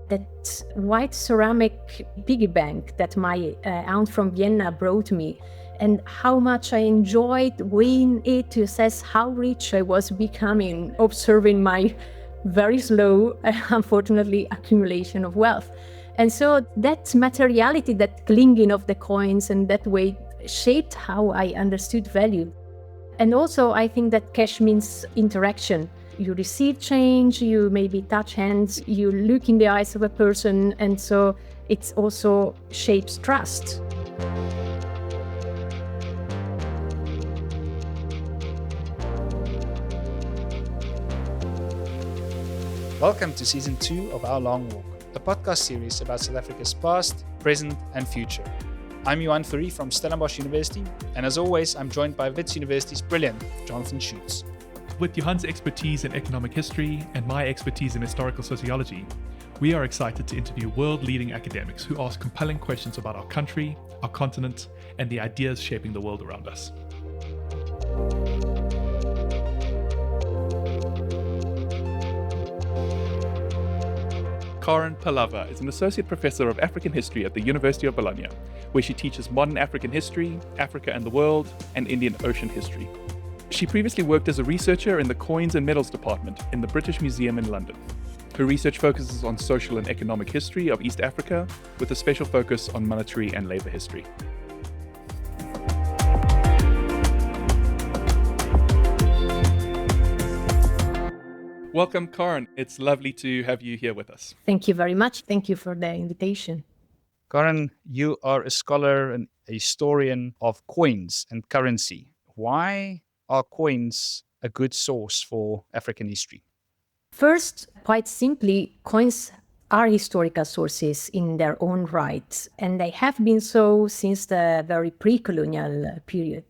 That white ceramic piggy bank that my aunt from Vienna brought me, and how much I enjoyed weighing it to assess how rich I was becoming, observing my very slow, unfortunately, accumulation of wealth. And so that materiality, that clinging of the coins and that weight shaped how I understood value. And also, I think that cash means interaction. You receive change, you maybe touch hands, you look in the eyes of a person, and so it also shapes trust. Welcome to Season 2 of Our Long Walk, a podcast series about South Africa's past, present and future. I'm Johan Fourie from Stellenbosch University, and as always, I'm joined by Wits University's brilliant Jonathan Schoots. With Johan's expertise in economic history and my expertise in historical sociology, we are excited to interview world-leading academics who ask compelling questions about our country, our continent, and the ideas shaping the world around us. Karin Pallaver is an associate professor of African history at the University of Bologna, where she teaches modern African history, Africa and the world, and Indian Ocean history. She previously worked as a researcher in the Coins and Medals Department in the British Museum in London. Her research focuses on social and economic history of East Africa, with a special focus on monetary and labor history. Welcome, Karin. It's lovely to have you here with us. Thank you very much. Thank you for the invitation. Karin, you are a scholar and a historian of coins and currency. Why are coins a good source for African history? First, quite simply, coins are historical sources in their own right, and they have been so since the very pre-colonial period.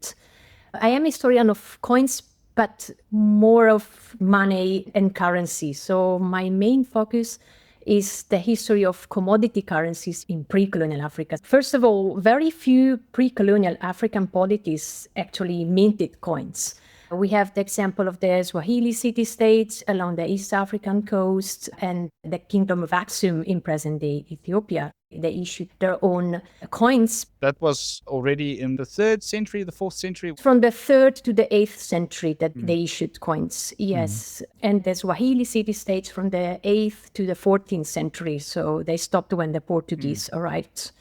I am a historian of coins, but more of money and currency. So my main focus is the history of commodity currencies in pre-colonial Africa. First of all, very few pre-colonial African polities actually minted coins. We have the example of the Swahili city-states along the East African coast and the Kingdom of Aksum in present-day Ethiopia. They issued their own coins. That was already in the 3rd century, the 4th century? From the 3rd to the 8th century that they issued coins, yes. And the Swahili city-states from the 8th to the 14th century, so they stopped when the Portuguese arrived.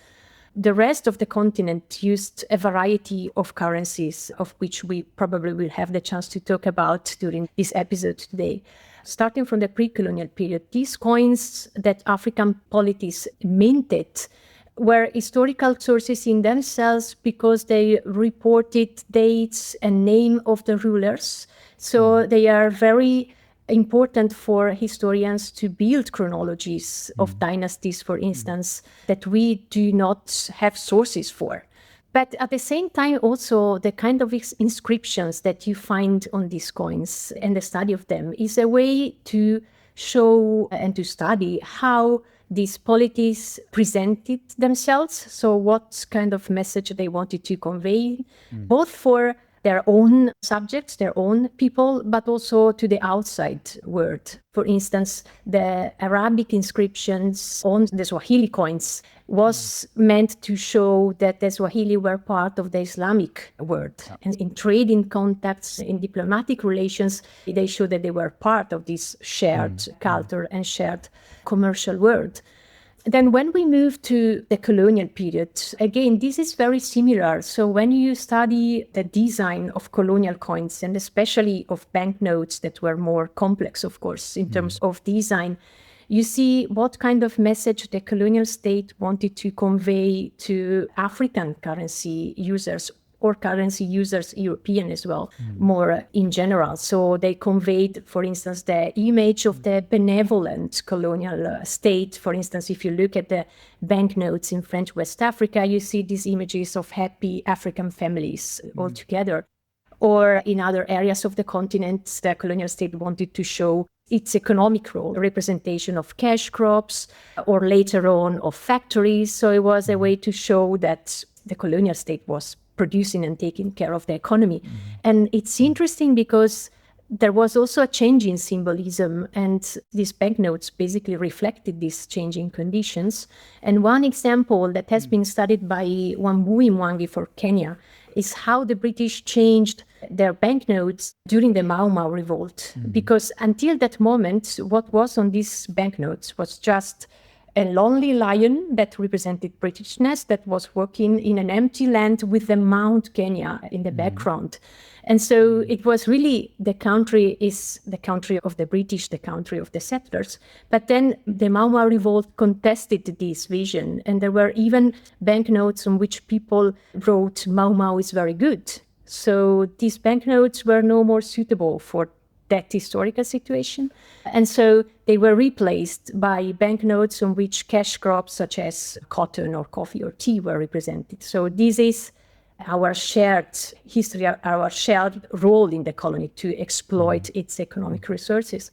The rest of the continent used a variety of currencies, of which we probably will have the chance to talk about during this episode today. Starting from the pre-colonial period, these coins that African polities minted were historical sources in themselves because they reported dates and name of the rulers. So they are very important for historians to build chronologies of dynasties, for instance, that we do not have sources for. But at the same time, also, the kind of inscriptions that you find on these coins and the study of them is a way to show and to study how these polities presented themselves. So what kind of message they wanted to convey, both for their own subjects, their own people, but also to the outside world. For instance, the Arabic inscriptions on the Swahili coins was meant to show that the Swahili were part of the Islamic world. And in trading contacts, in diplomatic relations, they showed that they were part of this shared culture and shared commercial world. Then when we move to the colonial period, again, this is very similar. So when you study the design of colonial coins, and especially of banknotes that were more complex, of course, in terms of design, you see what kind of message the colonial state wanted to convey to African currency users, or currency users, European as well, more in general. So they conveyed, for instance, the image of the benevolent colonial state. For instance, if you look at the banknotes in French West Africa, you see these images of happy African families all together. Or in other areas of the continent, the colonial state wanted to show its economic role, representation of cash crops, or later on of factories. So it was a way to show that the colonial state was producing and taking care of the economy. And it's interesting because there was also a change in symbolism, and these banknotes basically reflected these changing conditions. And one example that has been studied by Wambui Mwangi for Kenya is how the British changed their banknotes during the Mau Mau revolt. Because until that moment, what was on these banknotes was just a lonely lion that represented Britishness that was walking in an empty land with the Mount Kenya in the background. And so it was really, the country is the country of the British, the country of the settlers. But then the Mau Mau revolt contested this vision. And there were even banknotes on which people wrote, Mau Mau is very good. So these banknotes were no more suitable for that historical situation. And so they were replaced by banknotes on which cash crops such as cotton or coffee or tea were represented. So this is our shared history, our shared role in the colony to exploit its economic resources.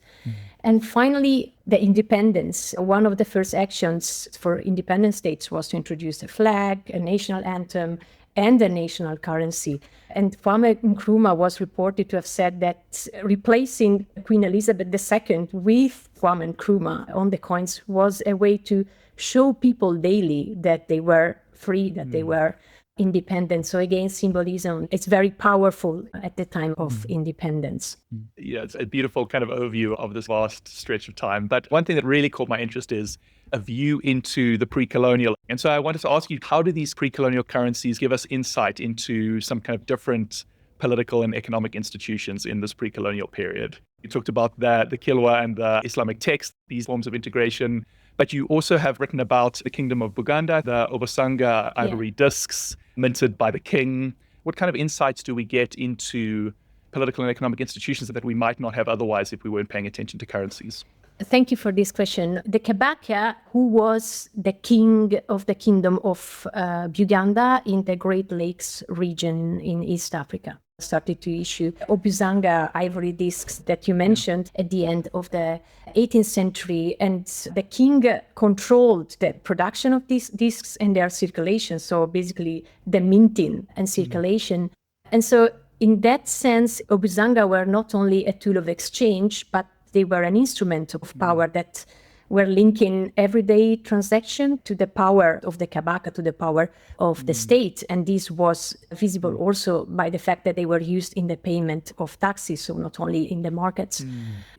And finally, the independence. One of the first actions for independent states was to introduce a flag, a national anthem, and a national currency. And Kwame Nkrumah was reported to have said that replacing Queen Elizabeth II with Kwame Nkrumah on the coins was a way to show people daily that they were free, that they were independent. So again, symbolism, it's very powerful at the time of independence. Yeah, it's a beautiful kind of overview of this vast stretch of time. But one thing that really caught my interest is a view into the pre-colonial. And so I wanted to ask you, how do these pre-colonial currencies give us insight into some kind of different political and economic institutions in this pre-colonial period? You talked about the Kilwa and the Islamic text, these forms of integration, but you also have written about the Kingdom of Buganda, the Obosanga ivory discs minted by the king. What kind of insights do we get into political and economic institutions that we might not have otherwise if we weren't paying attention to currencies? Thank you for this question. The Kabaka, who was the king of the Kingdom of Buganda in the Great Lakes region in East Africa, started to issue Obusanga ivory discs that you mentioned at the end of the 18th century. And the king controlled the production of these discs and their circulation. So basically the minting and circulation. And so in that sense, Obusanga were not only a tool of exchange, but they were an instrument of power that were linking everyday transaction to the power of the Kabaka, to the power of the state. And this was visible also by the fact that they were used in the payment of taxes, so not only in the markets.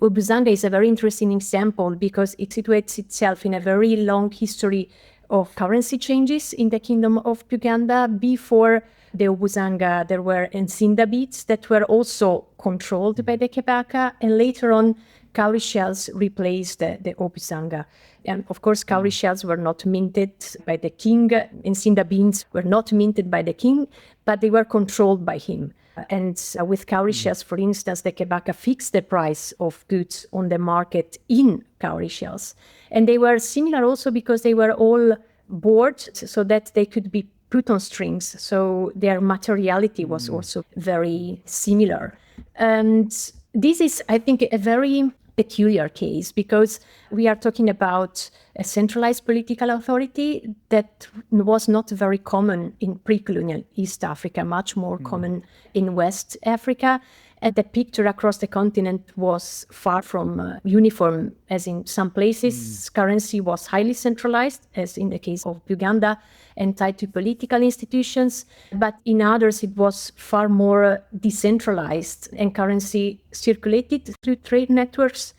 Obusanga is a very interesting example because it situates itself in a very long history of currency changes in the Kingdom of Buganda. Before the Obusanga, there were Nsinda beads that were also controlled by the Kabaka, and later on, cowrie shells replaced the Obusanga. And of course, cowrie shells were not minted by the king. Nsinda beans were not minted by the king, but they were controlled by him. And with cowrie shells, for instance, the Kabaka fixed the price of goods on the market in cowrie shells. And they were similar also because they were all bored so that they could be put on strings. So their materiality was also very similar. And this is, I think, a very peculiar case because we are talking about a centralized political authority that was not very common in pre-colonial East Africa, much more common in West Africa. And the picture across the continent was far from uniform, as in some places currency was highly centralized, as in the case of Uganda, and tied to political institutions. But in others, it was far more decentralized, and currency circulated through trade networks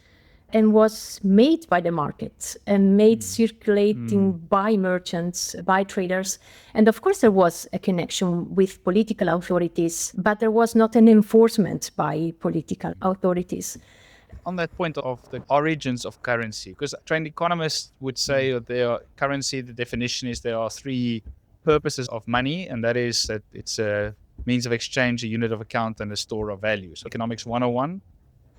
and was made by the market and made circulating by merchants, by traders. And of course, there was a connection with political authorities, but there was not an enforcement by political authorities. On that point of the origins of currency, because trained economists would say that their currency, the definition is there are three purposes of money, and that is that it's a means of exchange, a unit of account, and a store of value. So economics 101.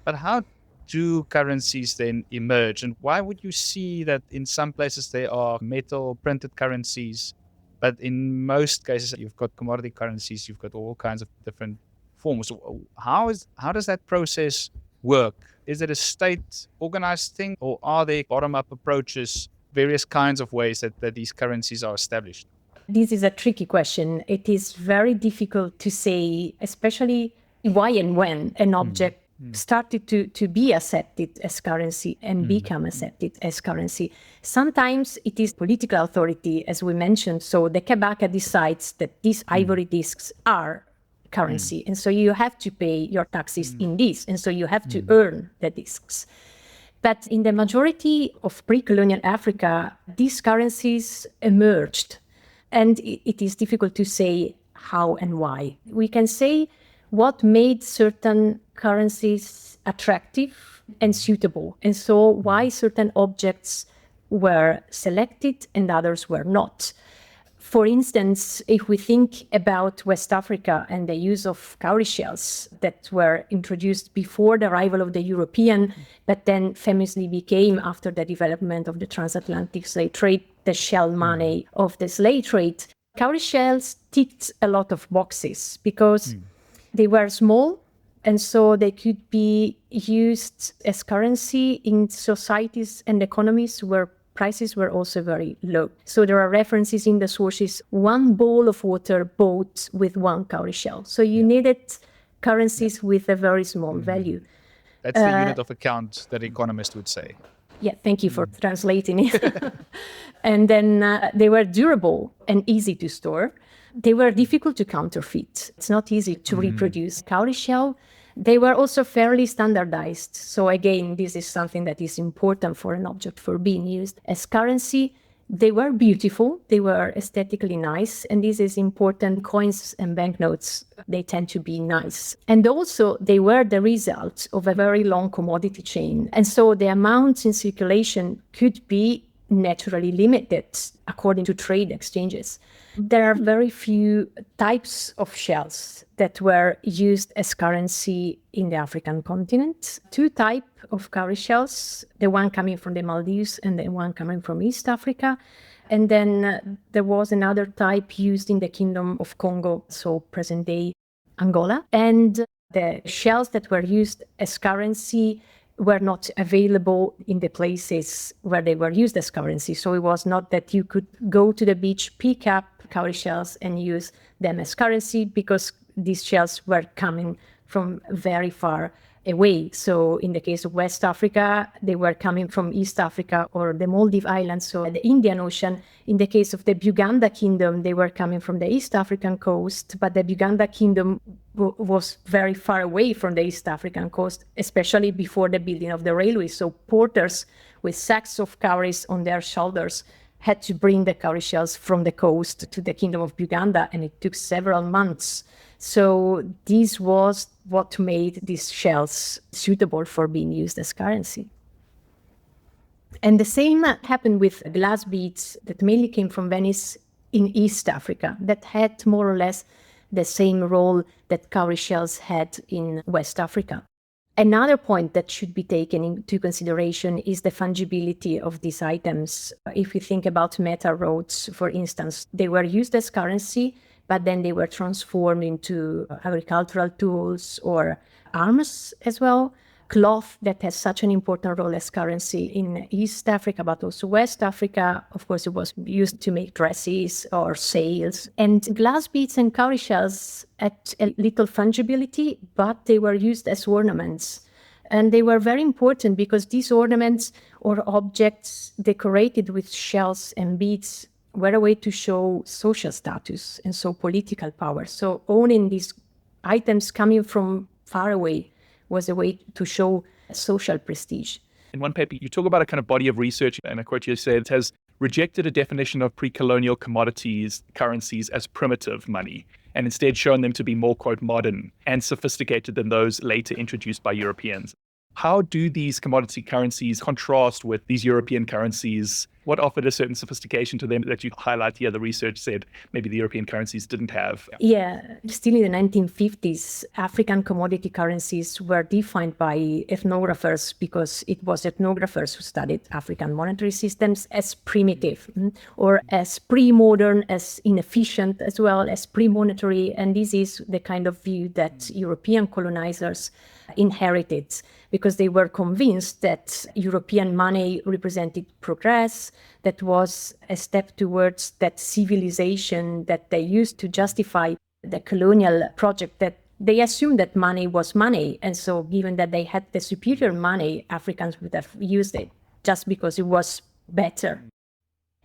But how do currencies then emerge? And why would you see that in some places there are metal printed currencies, but in most cases you've got commodity currencies, you've got all kinds of different forms? How does that process work? Is it a state organized thing, or are there bottom-up approaches, various kinds of ways that these currencies are established? This is a tricky question. It is very difficult to say, especially why and when an object started to be accepted as currency and become accepted as currency. Sometimes it is political authority, as we mentioned. So the Kabaka decides that these ivory discs are currency. And so you have to pay your taxes in this. And so you have to earn the discs. But in the majority of pre-colonial Africa, these currencies emerged. And it is difficult to say how and why. We can say what made certain currencies attractive and suitable. And so why certain objects were selected and others were not. For instance, if we think about West Africa and the use of cowrie shells that were introduced before the arrival of the European, but then famously became, after the development of the transatlantic slave trade, the shell money of the slave trade, cowrie shells ticked a lot of boxes because they were small, and so they could be used as currency in societies and economies where prices were also very low. So there are references in the sources, 1 bowl of water bought with 1 cowrie shell. So you needed currencies with a very small value. That's the unit of account that economists would say. Yeah, thank you for translating it. And then they were durable and easy to store. They were difficult to counterfeit. It's not easy to reproduce cowrie shell. They were also fairly standardized. So again, this is something that is important for an object for being used as currency. They were beautiful. They were aesthetically nice. And this is important. Coins and banknotes, they tend to be nice. And also they were the result of a very long commodity chain. And so the amounts in circulation could be naturally limited according to trade exchanges. There are very few types of shells that were used as currency in the African continent. 2 types of cowrie shells, the one coming from the Maldives and the one coming from East Africa. And then there was another type used in the Kingdom of Congo, so present-day Angola. And the shells that were used as currency were not available in the places where they were used as currency. So it was not that you could go to the beach, pick up cowrie shells and use them as currency, because these shells were coming from very far away. So in the case of West Africa, they were coming from East Africa or the Maldive Islands, so the Indian Ocean. In the case of the Buganda Kingdom, they were coming from the East African coast, but the Buganda Kingdom was very far away from the East African coast, especially before the building of the railway. So porters with sacks of cowries on their shoulders had to bring the cowrie shells from the coast to the Kingdom of Buganda, and it took several months. So this was what made these shells suitable for being used as currency. And the same happened with glass beads that mainly came from Venice in East Africa, that had more or less the same role that cowrie shells had in West Africa. Another point that should be taken into consideration is the fungibility of these items. If you think about metal rods, for instance, they were used as currency, but then they were transformed into agricultural tools or arms as well. Cloth that has such an important role as currency in East Africa, but also West Africa. Of course, it was used to make dresses or sails. And glass beads and cowrie shells had a little fungibility, but they were used as ornaments. And they were very important because these ornaments or objects decorated with shells and beads were a way to show social status and so political power. So owning these items coming from far away was a way to show social prestige. In one paper, you talk about a kind of body of research, and I quote you say it has rejected a definition of pre-colonial commodities, currencies as primitive money, and instead shown them to be more, quote, modern and sophisticated than those later introduced by Europeans. How do these commodity currencies contrast with these European currencies? What offered a certain sophistication to them that you highlight here? The research said maybe the European currencies didn't have. Yeah, still in the 1950s, African commodity currencies were defined by ethnographers, because it was ethnographers who studied African monetary systems, as primitive or as pre-modern, as inefficient, as well as pre-monetary. And this is the kind of view that European colonizers inherited, because they were convinced that European money represented progress, that was a step towards that civilization that they used to justify the colonial project that they assumed that money was money. And so given that they had the superior money, Africans would have used it just because it was better.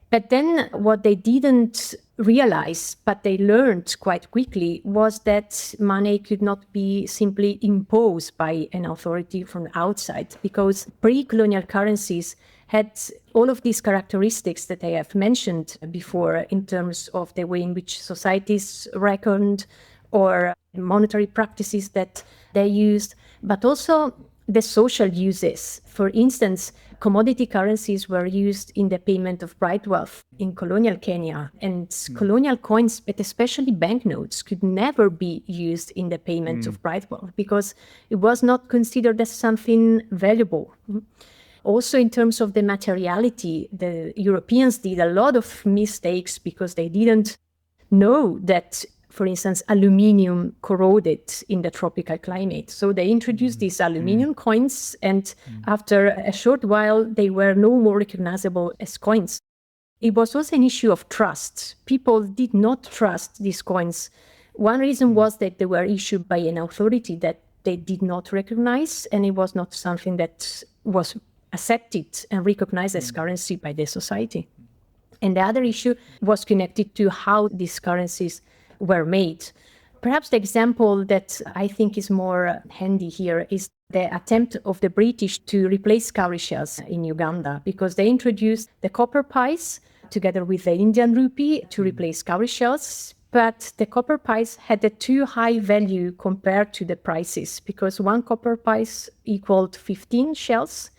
But then what they didn't realize, but they learned quite quickly, was that money could not be simply imposed by an authority from outside, because pre-colonial currencies had all of these characteristics that I have mentioned before in terms of the way in which societies reckoned or monetary practices that they used, but also the social uses. For instance, commodity currencies were used in the payment of private wealth in colonial Kenya, and colonial coins, but especially banknotes, could never be used in the payment of private wealth because it was not considered as something valuable. Also, in terms of the materiality, the Europeans did a lot of mistakes because they didn't know that, for instance, aluminium corroded in the tropical climate. So they introduced these aluminium coins, and after a short while, they were no more recognizable as coins. It was also an issue of trust. People did not trust these coins. One reason was that they were issued by an authority that they did not recognize, and it was not something that was accepted and recognized as currency by the society. And the other issue was connected to how these currencies were made. Perhaps the example that I think is more handy here is the attempt of the British to replace cowrie shells in Uganda, because they introduced the copper piece together with the Indian rupee to replace cowrie shells. But the copper piece had a too high value compared to the prices, because one copper piece equaled 15 shells,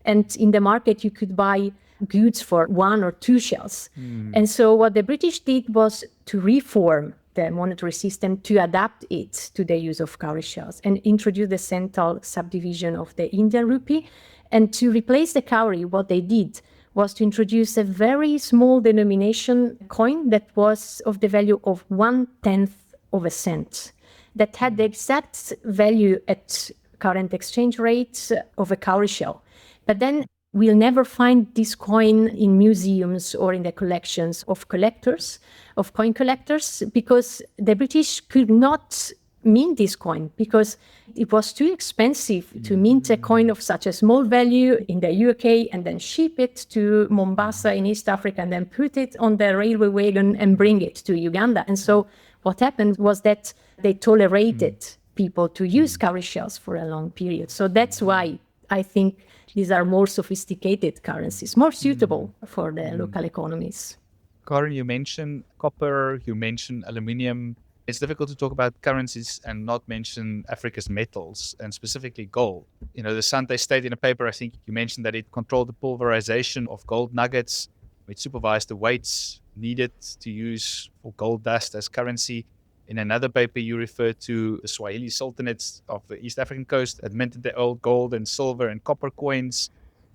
and in the market you could buy goods for 1 or 2 shells. And so what the British did was to reform the monetary system to adapt it to the use of cowrie shells and introduce the central subdivision of the Indian rupee. And to replace the cowrie, what they did was to introduce a very small denomination coin that was of the value of 1/10 of a cent, that had the exact value at current exchange rates of a cowrie shell. But then we'll never find this coin in museums or in the collections of collectors, of coin collectors, because the British could not mint this coin because it was too expensive to mint a coin of such a small value in the UK and then ship it to Mombasa in East Africa and then put it on the railway wagon and bring it to Uganda. And so what happened was that they tolerated people to use cowrie shells for a long period. So that's why I think these are more sophisticated currencies, more suitable for the local economies. Karin, you mentioned copper, you mentioned aluminium. It's difficult to talk about currencies and not mention Africa's metals, and specifically gold. You know, the Sunday State in a paper, I think you mentioned that it controlled the pulverization of gold nuggets. It supervised the weights needed to use for gold dust as currency. In another paper, you referred to the Swahili sultanates of the East African coast that minted the old gold and silver and copper coins.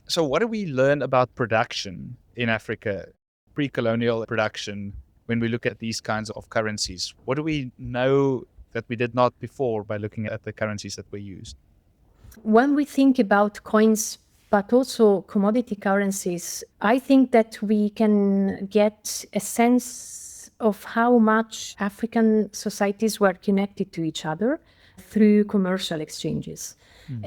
So what do we learn about production in Africa, pre-colonial production, when we look at these kinds of currencies? What do we know that we did not before by looking at the currencies that were used? When we think about coins, but also commodity currencies, I think that we can get a sense of how much African societies were connected to each other through commercial exchanges.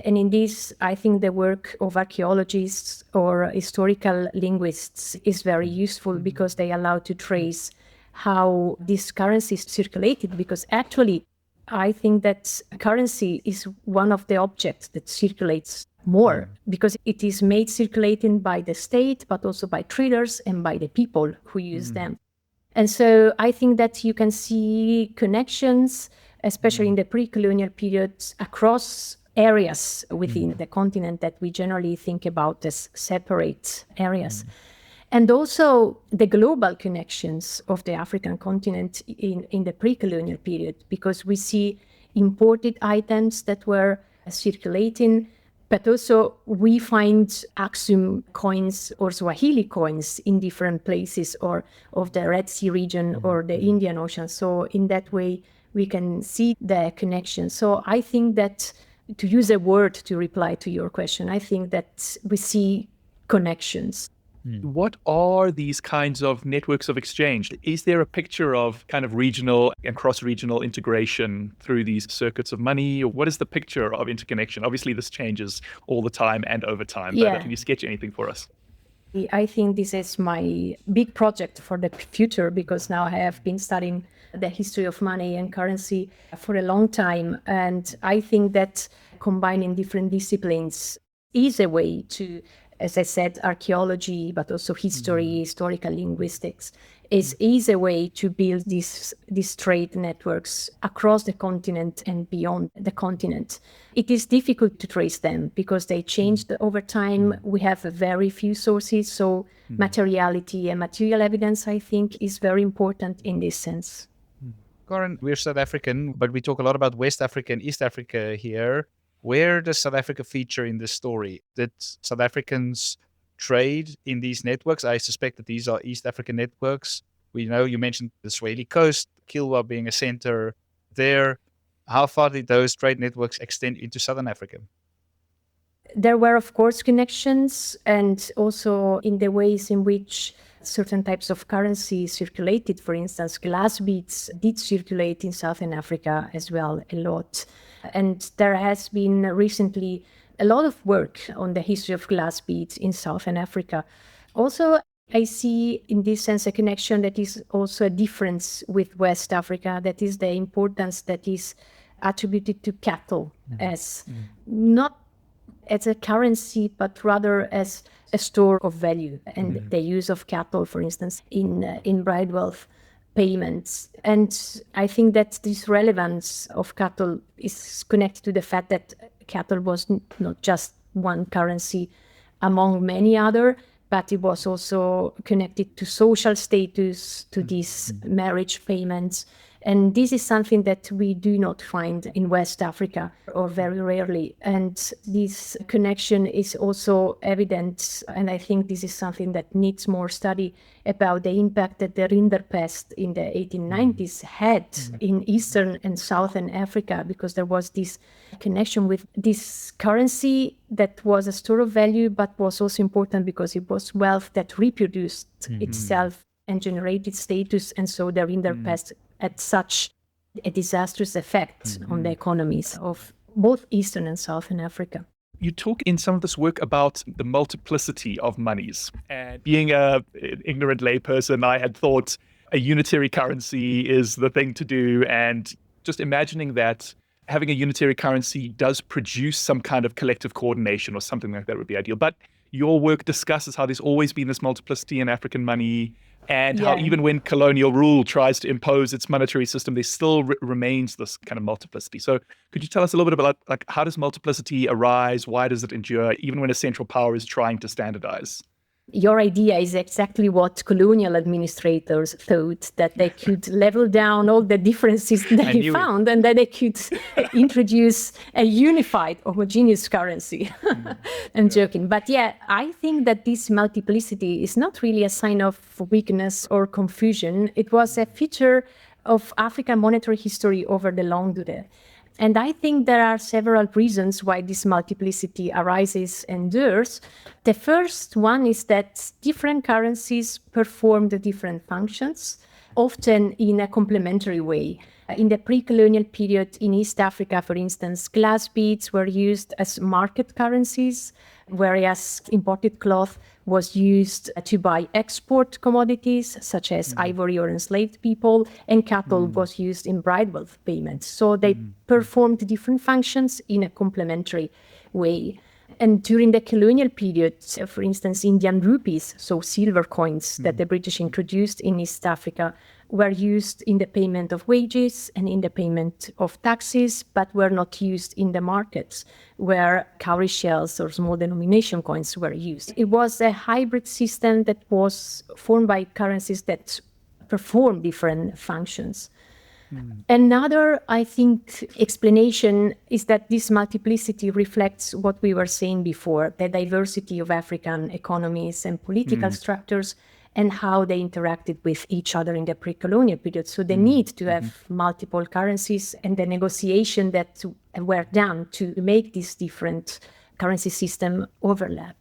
And in this, I think the work of archaeologists or historical linguists is very useful because they allow to trace how these currencies circulated, because actually I think that currency is one of the objects that circulates more because it is made circulating by the state, but also by traders and by the people who use them. And so I think that you can see connections, especially in the pre-colonial periods, across areas within the continent that we generally think about as separate areas. And also the global connections of the African continent in the pre-colonial period, because we see imported items that were circulating, but also we find Aksum coins or Swahili coins in different places or of the Red Sea region or the Indian Ocean. So in that way, we can see the connection. So I think that, to use a word to reply to your question, I think that we see connections. What are these kinds of networks of exchange? Is there a picture of kind of regional and cross-regional integration through these circuits of money? Or what is the picture of interconnection? Obviously, this changes all the time and over time, but can you sketch anything for us? I think this is my big project for the future, because now I have been studying the history of money and currency for a long time. And I think that combining different disciplines is a way to, as I said, archaeology, but also history, historical linguistics, is a way to build these trade networks across the continent and beyond the continent. It is difficult to trace them because they changed over time. We have very few sources, so materiality and material evidence, I think, is very important in this sense. Karin, we're South African, but we talk a lot about West Africa and East Africa here. Where does South Africa feature in this story? Did South Africans trade in these networks? I suspect that these are East African networks. We know you mentioned the Swahili coast, Kilwa being a center there. How far did those trade networks extend into Southern Africa? There were, of course, connections, and also in the ways in which certain types of currency circulated. For instance, glass beads did circulate in Southern Africa as well, a lot. And there has been recently a lot of work on the history of glass beads in Southern Africa. Also, I see in this sense a connection that is also a difference with West Africa, that is the importance that is attributed to cattle as not as a currency, but rather as a store of value, and the use of cattle, for instance, in bride wealth payments. And I think that this relevance of cattle is connected to the fact that cattle was not just one currency among many other, but it was also connected to social status, to these marriage payments. And this is something that we do not find in West Africa, or very rarely. And this connection is also evident, and I think this is something that needs more study about the impact that the Rinderpest in the 1890s had in Eastern and Southern Africa, because there was this connection with this currency that was a store of value, but was also important because it was wealth that reproduced itself and generated status. And so the Rinderpest had such a disastrous effect on the economies of both Eastern and Southern Africa. You talk in some of this work about the multiplicity of monies. And being an ignorant layperson, I had thought a unitary currency is the thing to do. And just imagining that having a unitary currency does produce some kind of collective coordination or something like that would be ideal. But your work discusses how there's always been this multiplicity in African money, and how even when colonial rule tries to impose its monetary system, there still remains this kind of multiplicity. So could you tell us a little bit about how does multiplicity arise? Why does it endure, even when a central power is trying to standardize? Your idea is exactly what colonial administrators thought, that they could level down all the differences they found and that they could introduce a unified, homogeneous currency. I'm joking. But I think that this multiplicity is not really a sign of weakness or confusion. It was a feature of African monetary history over the long durée. And I think there are several reasons why this multiplicity arises and endures. The first one is that different currencies performed different functions, often in a complementary way. In the pre-colonial period in East Africa, for instance, glass beads were used as market currencies, whereas imported cloth was used to buy export commodities such as ivory or enslaved people, and cattle was used in bride wealth payments. So they performed different functions in a complementary way. And during the colonial period, for instance, Indian rupees, so silver coins that the British introduced in East Africa, were used in the payment of wages and in the payment of taxes, but were not used in the markets where cowrie shells or small denomination coins were used. It was a hybrid system that was formed by currencies that perform different functions. Another, I think, explanation is that this multiplicity reflects what we were saying before, the diversity of African economies and political structures, and how they interacted with each other in the pre-colonial period. So the need to have multiple currencies and the negotiation that were done to make this different currency system overlap.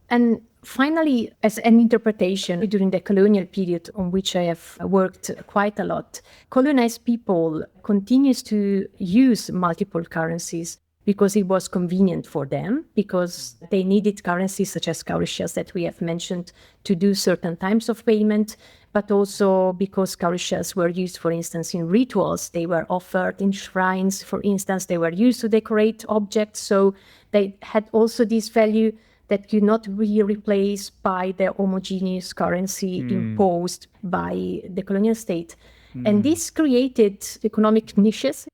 And Finally, as an interpretation during the colonial period on which I have worked quite a lot, colonized people continues to use multiple currencies because it was convenient for them, because they needed currencies such as cowrie shells that we have mentioned to do certain types of payment, but also because cowrie shells were used, for instance, in rituals. They were offered in shrines, for instance. They were used to decorate objects. So they had also this value that could not be replaced by the homogeneous currency imposed by the colonial state. And this created economic niches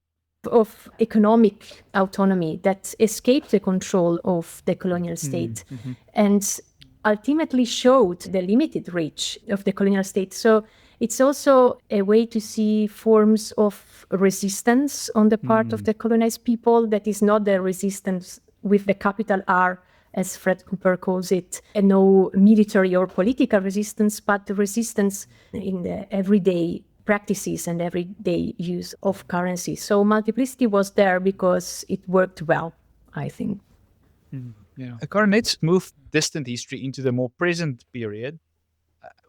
of economic autonomy that escaped the control of the colonial state and ultimately showed the limited reach of the colonial state. So it's also a way to see forms of resistance on the part of the colonized people that is not the resistance with the capital R, as Fred Cooper calls it, and no military or political resistance, but the resistance in the everyday practices and everyday use of currency. So multiplicity was there because it worked well, I think. Karin, let's move distant history into the more present period.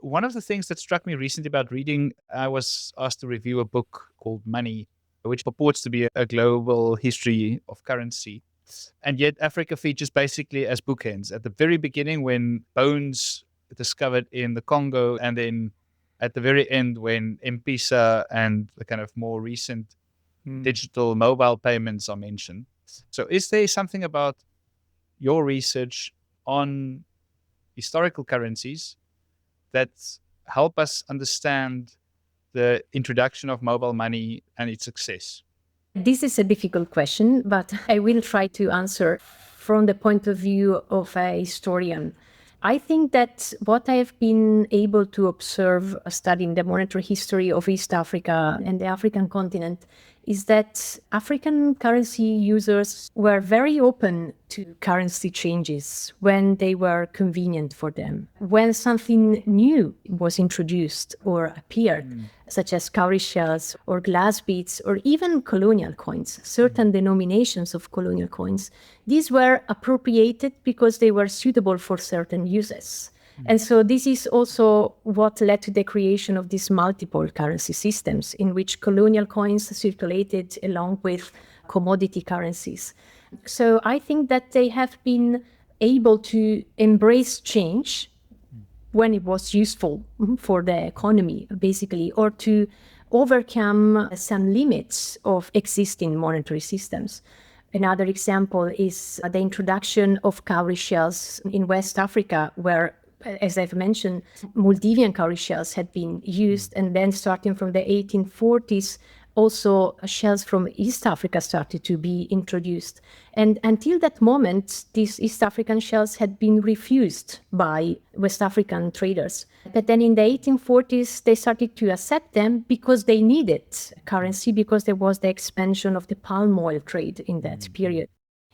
One of the things that struck me recently about reading, I was asked to review a book called Money, which purports to be a global history of currency. And yet Africa features basically as bookends. At the very beginning, when bones discovered in the Congo, and then at the very end when M-Pesa and the kind of more recent digital mobile payments are mentioned. So is there something about your research on historical currencies that help us understand the introduction of mobile money and its success? This is a difficult question, but I will try to answer from the point of view of a historian. I think that what I have been able to observe studying the monetary history of East Africa and the African continent is that African currency users were very open to currency changes when they were convenient for them. When something new was introduced or appeared, such as cowrie shells or glass beads or even colonial coins, certain denominations of colonial coins, these were appropriated because they were suitable for certain uses. And so this is also what led to the creation of these multiple currency systems in which colonial coins circulated along with commodity currencies. So I think that they have been able to embrace change when it was useful for the economy, basically, or to overcome some limits of existing monetary systems. Another example is the introduction of cowrie shells in West Africa, where, as I've mentioned, Maldivian cowrie shells had been used, and then starting from the 1840s, also shells from East Africa started to be introduced. And until that moment, these East African shells had been refused by West African traders. But then in the 1840s, they started to accept them because they needed currency, because there was the expansion of the palm oil trade in that period.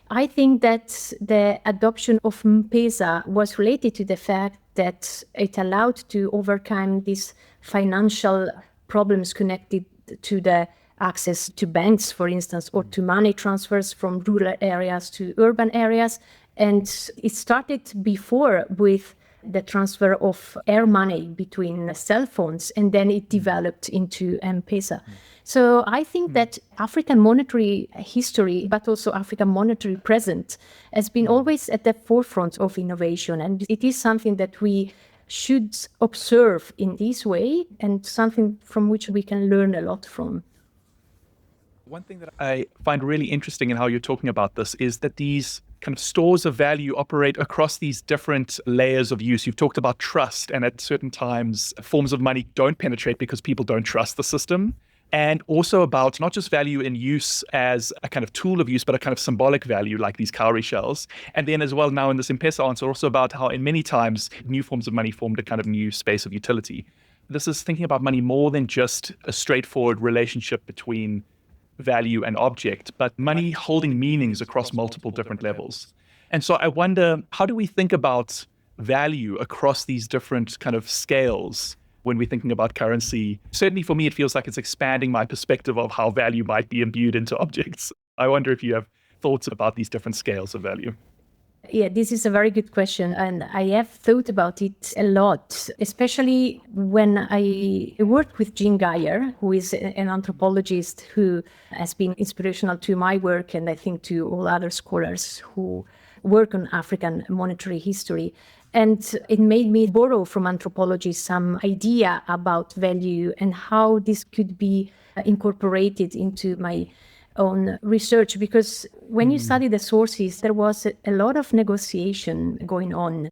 I think that the adoption of M-Pesa was related to the fact that it allowed to overcome these financial problems connected to the access to banks, for instance, or to money transfers from rural areas to urban areas. And it started before with the transfer of air money between cell phones, and then it developed into M-Pesa. So I think that African monetary history, but also African monetary present, has been always at the forefront of innovation. And it is something that we should observe in this way, and something from which we can learn a lot from. One thing that I find really interesting in how you're talking about this is that these kind of stores of value operate across these different layers of use. You've talked about trust, and at certain times, forms of money don't penetrate because people don't trust the system. And also about not just value in use as a kind of tool of use, but a kind of symbolic value like these cowrie shells. And then as well now in this M-Pesa answer, also about how in many times new forms of money formed a kind of new space of utility. This is thinking about money more than just a straightforward relationship between value and object, but money holding meanings across multiple different levels. And so I wonder, how do we think about value across these different kind of scales when we're thinking about currency? Certainly for me, it feels like it's expanding my perspective of how value might be imbued into objects. I wonder if you have thoughts about these different scales of value. Yeah, this is a very good question. And I have thought about it a lot, especially when I worked with Jean Geyer, who is an anthropologist who has been inspirational to my work and I think to all other scholars who work on African monetary history. And it made me borrow from anthropology some idea about value and how this could be incorporated into my own research, because when you study the sources, there was a lot of negotiation going on.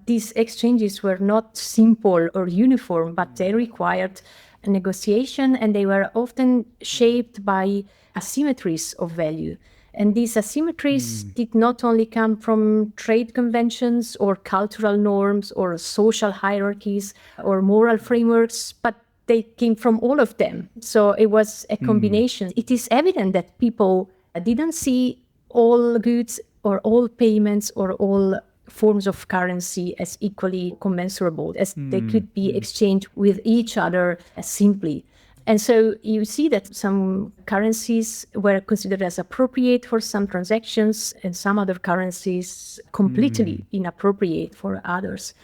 These exchanges were not simple or uniform, but they required a negotiation, and they were often shaped by asymmetries of value. And these asymmetries did not only come from trade conventions or cultural norms or social hierarchies or moral frameworks, but they came from all of them. So it was a combination. It is evident that people didn't see all goods or all payments or all forms of currency as equally commensurable, as they could be exchanged with each other simply. And so you see that some currencies were considered as appropriate for some transactions and some other currencies completely inappropriate for others.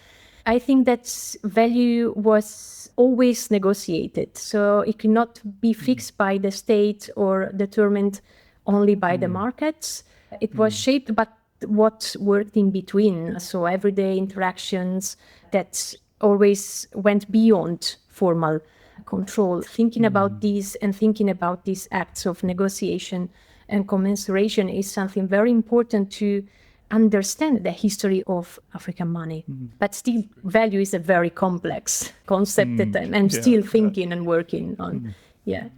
I think that value was always negotiated. So it could not be fixed by the state or determined only by the markets. It was shaped by what worked in between. So everyday interactions that always went beyond formal control. Thinking about these and thinking about these acts of negotiation and commensuration is something very important to understand the history of African money. But still, value is a very complex concept that I'm still thinking and working on. Yeah.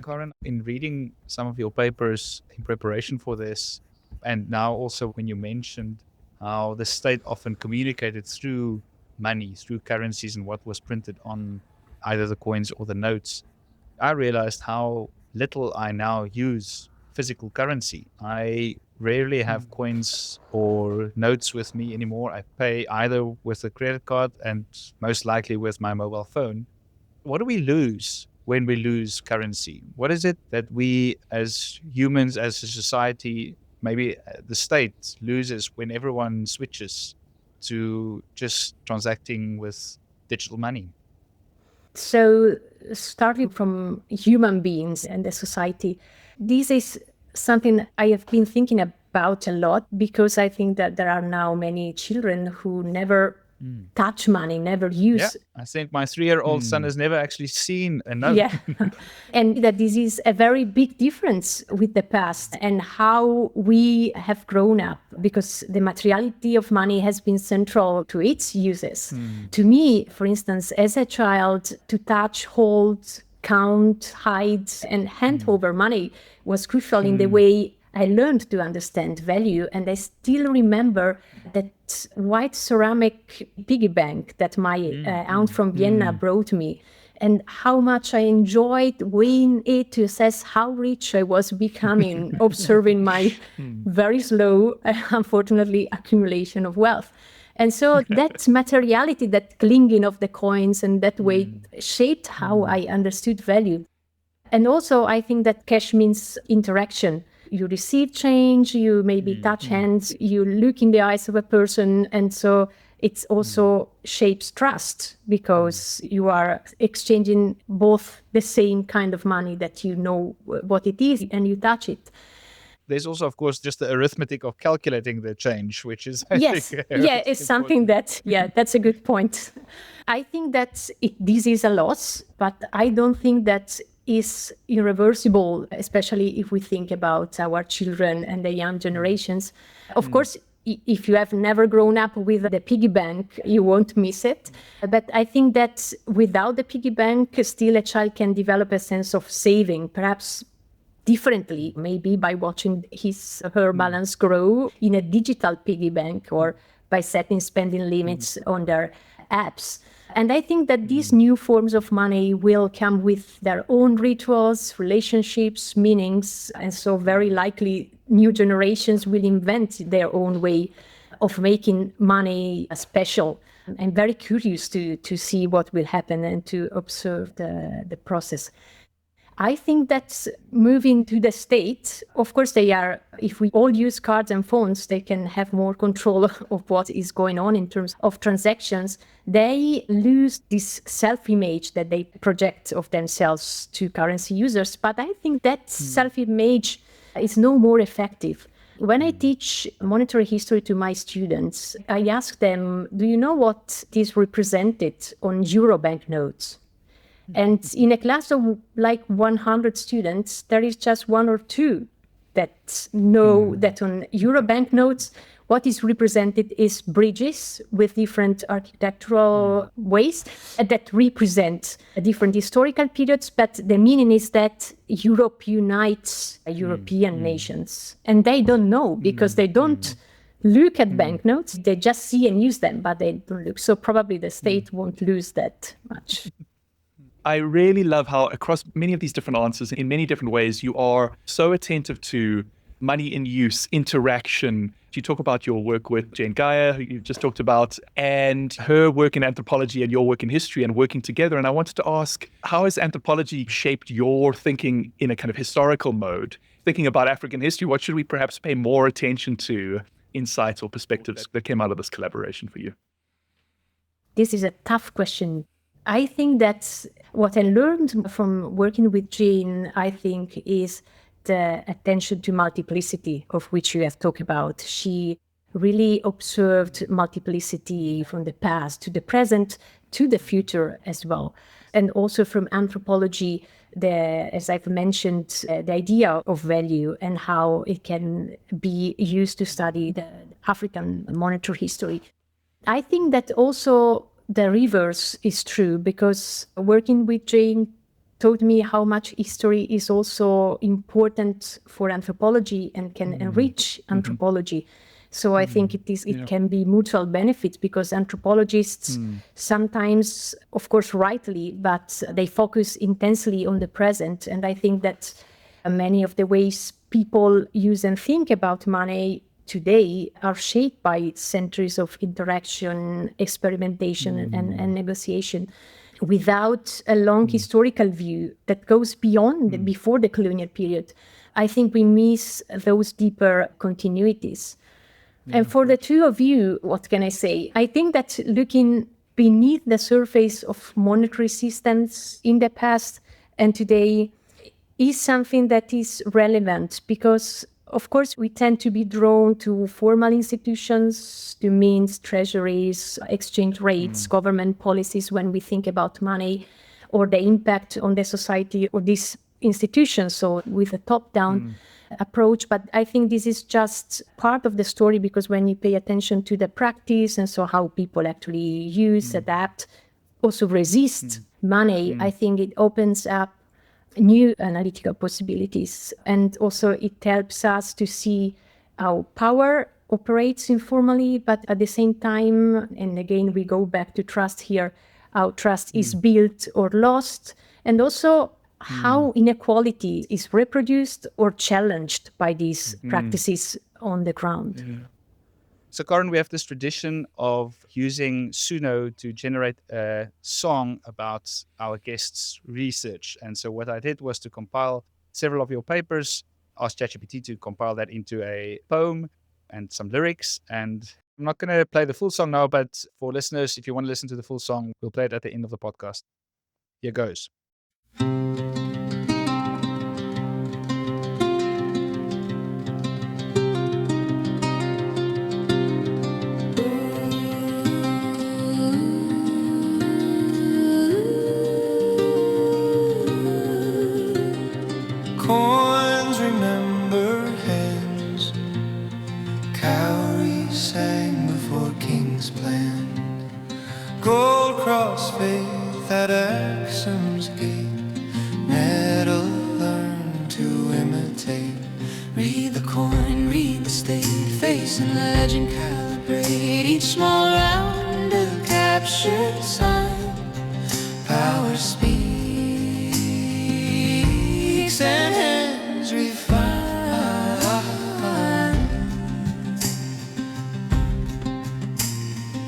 Karin, in reading some of your papers in preparation for this, and now also when you mentioned how the state often communicated through money, through currencies and what was printed on either the coins or the notes, I realized how little I now use physical currency. I rarely have coins or notes with me anymore. I pay either with a credit card and most likely with my mobile phone. What do we lose when we lose currency? What is it that we as humans, as a society, maybe the state loses when everyone switches to just transacting with digital money? So starting from human beings and the society, this is something I have been thinking about a lot, because I think that there are now many children who never touch money, never use. I think my 3-year-old son has never actually seen a note. Yeah. And that this is a very big difference with the past and how we have grown up, because the materiality of money has been central to its uses. To me, for instance, as a child, to touch, hold, count, hide, and hand over money was crucial in the way I learned to understand value. And I still remember that white ceramic piggy bank that my aunt from Vienna brought me, and how much I enjoyed weighing it to assess how rich I was becoming, observing my very slow, unfortunately, accumulation of wealth. And so that materiality, that clinging of the coins and that weight shaped how I understood value. And also, I think that cash means interaction. You receive change, you maybe touch hands, you look in the eyes of a person. And so it also shapes trust, because you are exchanging both the same kind of money that you know what it is and you touch it. There's also, of course, just the arithmetic of calculating the change, which is, it's something that, that's a good point. I think that this is a loss, but I don't think that is irreversible, especially if we think about our children and the young generations. Of course, if you have never grown up with the piggy bank, you won't miss it. But I think that without the piggy bank, still a child can develop a sense of saving, perhaps differently, maybe by watching his or her balance grow in a digital piggy bank or by setting spending limits on their apps. And I think that these new forms of money will come with their own rituals, relationships, meanings. And so very likely new generations will invent their own way of making money special. I'm very curious to see what will happen and to observe the process. I think that's moving to the state. Of course, they are, if we all use cards and phones, they can have more control of what is going on in terms of transactions. They lose this self-image that they project of themselves to currency users. But I think that self-image is no more effective. When I teach monetary history to my students, I ask them, do you know what is represented on euro banknotes? And in a class of like 100 students, there is just one or two that know that on euro banknotes, what is represented is bridges with different architectural ways that represent different historical periods. But the meaning is that Europe unites European nations. And they don't know because they don't look at banknotes. They just see and use them, but they don't look. So probably the state won't lose that much. I really love how across many of these different answers, in many different ways, you are so attentive to money in use, interaction. You talk about your work with Jane Geyer, who you've just talked about, and her work in anthropology and your work in history and working together. And I wanted to ask, how has anthropology shaped your thinking in a kind of historical mode? Thinking about African history, what should we perhaps pay more attention to, insights or perspectives that came out of this collaboration for you? This is a tough question. I think that what I learned from working with Jane, I think, is the attention to multiplicity of which you have talked about. She really observed multiplicity from the past to the present to the future as well. And also from anthropology, as I've mentioned, the idea of value and how it can be used to study the African monetary history. I think that also the reverse is true, because working with Jane taught me how much history is also important for anthropology and can enrich anthropology. So I think it can be mutual benefits, because anthropologists sometimes, of course, rightly, but they focus intensely on the present. And I think that many of the ways people use and think about money today are shaped by centuries of interaction, experimentation, and negotiation. Without a long historical view that goes beyond before the colonial period, I think we miss those deeper continuities. And for the two of you, what can I say? I think that looking beneath the surface of monetary systems in the past and today is something that is relevant, because of course, we tend to be drawn to formal institutions, to means, treasuries, exchange rates, government policies when we think about money or the impact on the society or these institutions. So with a top-down approach. But I think this is just part of the story, because when you pay attention to the practice and so how people actually use, adapt, also resist money, I think it opens up new analytical possibilities. And also it helps us to see how power operates informally, but at the same time, and again, we go back to trust here, how trust is built or lost, and also how inequality is reproduced or challenged by these practices on the ground. So, Karin, we have this tradition of using Suno to generate a song about our guests' research. And so what I did was to compile several of your papers, ask ChatGPT to compile that into a poem and some lyrics. And I'm not going to play the full song now, but for listeners, if you want to listen to the full song, we'll play it at the end of the podcast. Here goes. Coins remember hands, cowrie sang before kings planned, gold cross faith at Axum's gate, metal learn to imitate. Read the coin, read the state, face and legend, calibrate each small round of captured sign. Power speaks and hands refine.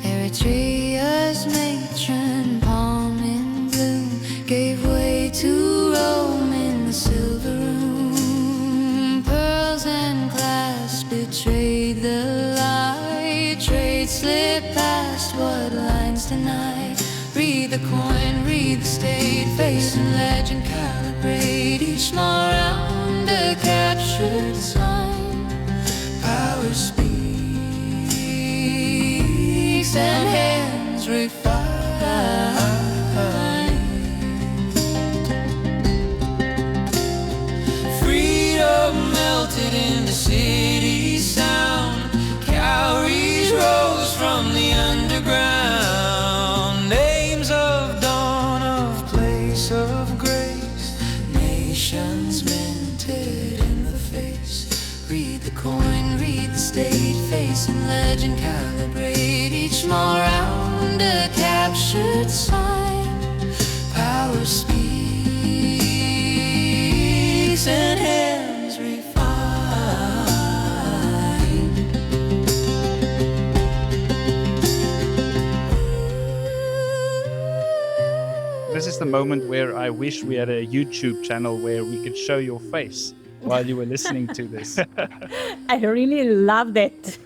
Eritrea's matron, palm in bloom, gave way to Roman read the coin, read the state, face and legend, calibrate each small round a captured sign. Power speaks and hands refine. Freedom melted in the city sound. Cowries rose from the underground. Names of dawn, of place of grace. Nations minted in the face. Read the coin, read the state, face and legend, calibrate each small round a captured sign. Power speaks and hands refine. This is the moment where I wish we had a YouTube channel where we could show your face while you were listening to this. I really love that.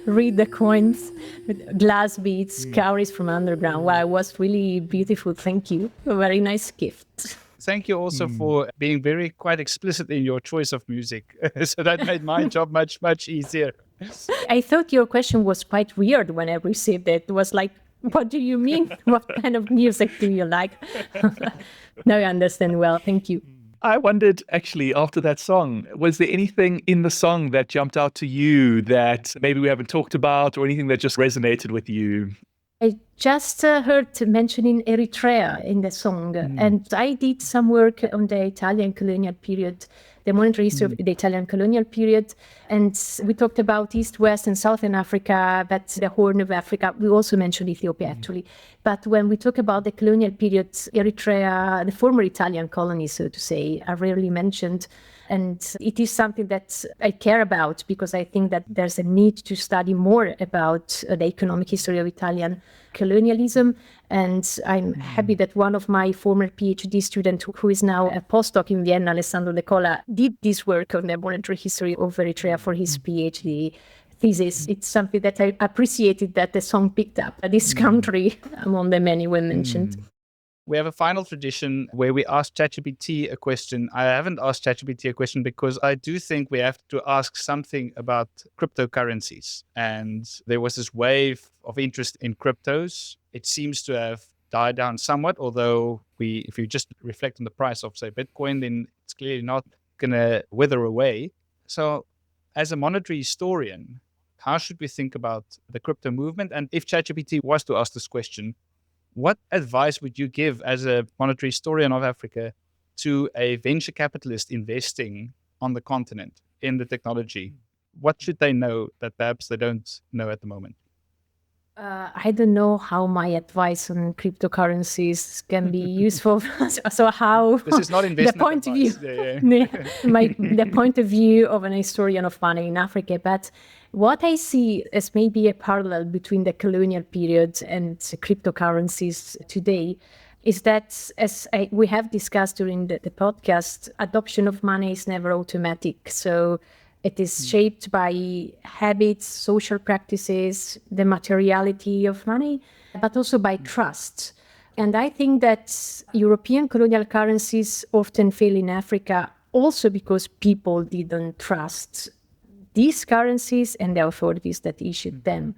Read the coins with glass beads, cowries from underground. Wow, it was really beautiful. Thank you. A very nice gift. Thank you also for being quite explicit in your choice of music. So that made my job much, much easier. I thought your question was quite weird when I received it. It was like, what do you mean? What kind of music do you like? Now I understand well. Thank you. I wondered, actually, after that song, was there anything in the song that jumped out to you that maybe we haven't talked about, or anything that just resonated with you? I just heard mentioning Eritrea in the song, and I did some work on the Italian colonial period, the monetary history of the Italian colonial period, and we talked about East, West, and Southern Africa, but the Horn of Africa. We also mentioned Ethiopia, actually. But when we talk about the colonial period, Eritrea, the former Italian colonies, so to say, are rarely mentioned. And it is something that I care about because I think that there's a need to study more about the economic history of Italian colonialism. And I'm happy that one of my former PhD students, who is now a postdoc in Vienna, Alessandro De Cola, did this work on the monetary history of Eritrea for his PhD thesis. It's something that I appreciated that the song picked up, this country among the many we mentioned. We have a final tradition where we ask ChatGPT a question. I haven't asked ChatGPT a question because I do think we have to ask something about cryptocurrencies. And there was this wave of interest in cryptos. It seems to have died down somewhat, although if you just reflect on the price of, say, Bitcoin, then it's clearly not going to wither away. So as a monetary historian, how should we think about the crypto movement? And if ChatGPT was to ask this question, what advice would you give as a monetary historian of Africa to a venture capitalist investing on the continent in the technology? What should they know that perhaps they don't know at the moment? I don't know how my advice on cryptocurrencies can be useful. So how This is not investment the point advice. of view, the point of view of an historian of money in Africa. But what I see as maybe a parallel between the colonial period and cryptocurrencies today is that, as we have discussed during the podcast, adoption of money is never automatic. So it is shaped by habits, social practices, the materiality of money, but also by trust. And I think that European colonial currencies often fail in Africa also because people didn't trust these currencies and the authorities that issued them.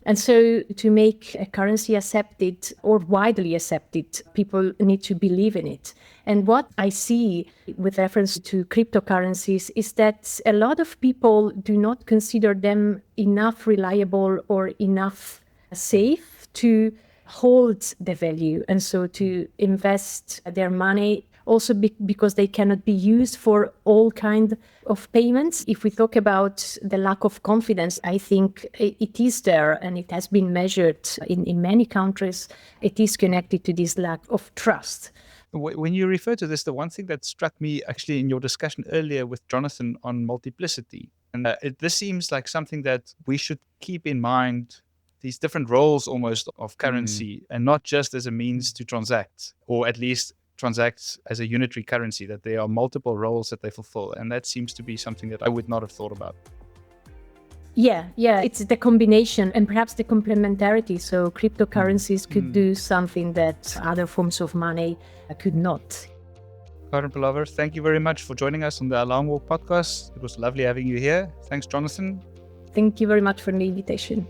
And so to make a currency accepted or widely accepted, people need to believe in it. And what I see with reference to cryptocurrencies is that a lot of people do not consider them enough reliable or enough safe to hold the value. And so to invest their money also because they cannot be used for all kinds of payments. If we talk about the lack of confidence, I think it is there and it has been measured in many countries. It is connected to this lack of trust. When you refer to this, the one thing that struck me actually in your discussion earlier with Jonathan on multiplicity, and this seems like something that we should keep in mind, these different roles almost of currency, and not just as a means to transact, or at least transact as a unitary currency, that there are multiple roles that they fulfill. And that seems to be something that I would not have thought about. Yeah, it's the combination and perhaps the complementarity. So cryptocurrencies could do something that other forms of money could not. Karin Pallaver, thank you very much for joining us on the Our Long Walk podcast. It was lovely having you here. Thanks, Jonathan. Thank you very much for the invitation.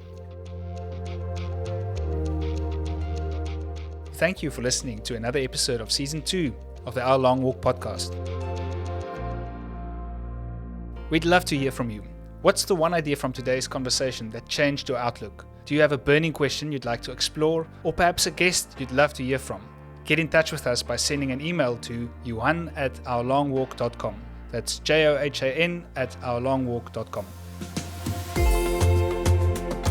Thank you for listening to another episode of Season 2 of the Our Long Walk podcast. We'd love to hear from you. What's the one idea from today's conversation that changed your outlook? Do you have a burning question you'd like to explore, or perhaps a guest you'd love to hear from? Get in touch with us by sending an email to johan@ourlongwalk.com. That's JOHAN@ourlongwalk.com.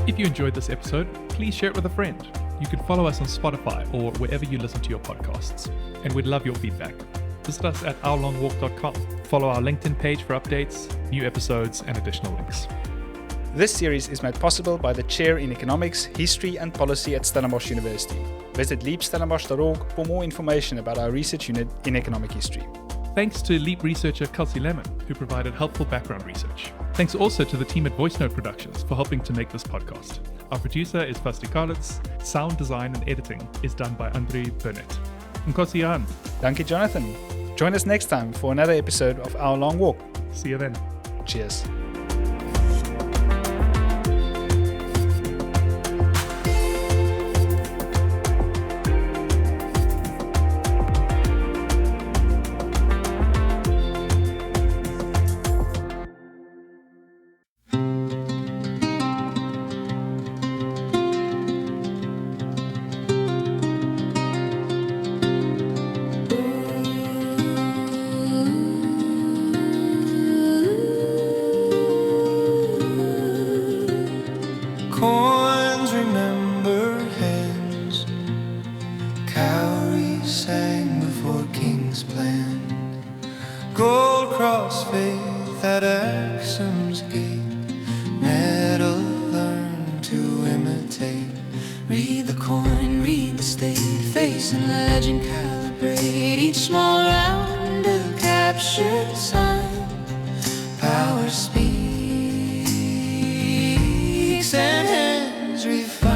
If you enjoyed this episode, please share it with a friend. You can follow us on Spotify or wherever you listen to your podcasts. And we'd love your feedback. Visit us at ourlongwalk.com. Follow our LinkedIn page for updates, new episodes, and additional links. This series is made possible by the Chair in Economics, History and Policy at Stellenbosch University. Visit leapstellenbosch.org for more information about our research unit in economic history. Thanks to LEAP researcher Kelsey Lemon, who provided helpful background research. Thanks also to the team at Voice Note Productions for helping to make this podcast. Our producer is Basti Karlitz. Sound design and editing is done by Andre Burnett. Nkosi Johan. Thank you, Jonathan. Join us next time for another episode of Our Long Walk. See you then. Cheers. Coins remember hands. Cowrie sang before kings planned. Gold cross faith at Axum's gate. Metal learn to imitate. Read the coin, read the state, face and legend, calibrate each small round of captured sign. Power speaks and hands refine.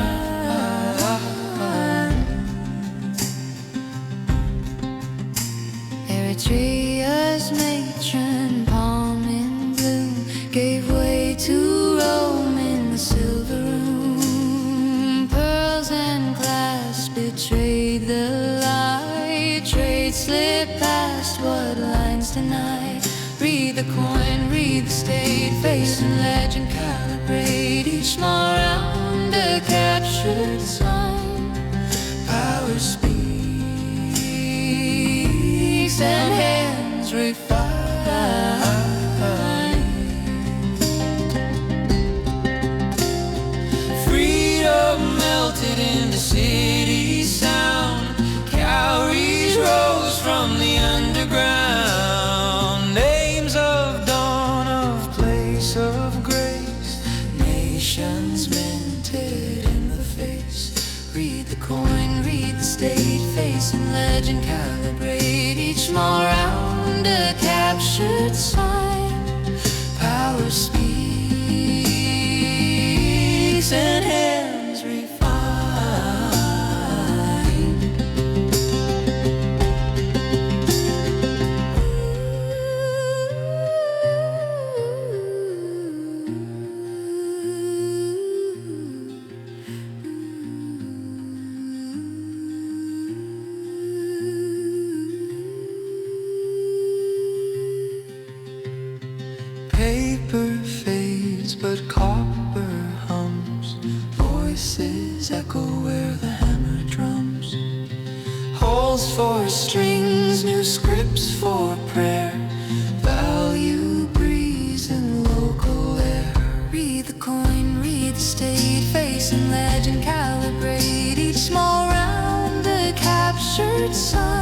Eritrea's matron, palm in bloom, gave way to Rome in the silver room. Pearls and glass betrayed the light. Trade slipped past what lines deny. Read the coin, read the state, face and legend, calibrate each small round a captured sign. Power speaks and hands refine. Freedom melted in the city sound. Cowries rose from the underground. Names of dawn, of place of grace. Nations minted in the face. Read the coin, read the state, face and legend, calibrate each small round a captured sign. Power speaks and hands refine. Paper fades, but copper hums. Voices echo where the hammer drums. Holes for strings, new scripts for prayer. Value breeze and local air. Read the coin, read the state, face and legend, calibrate each small round a captured sign.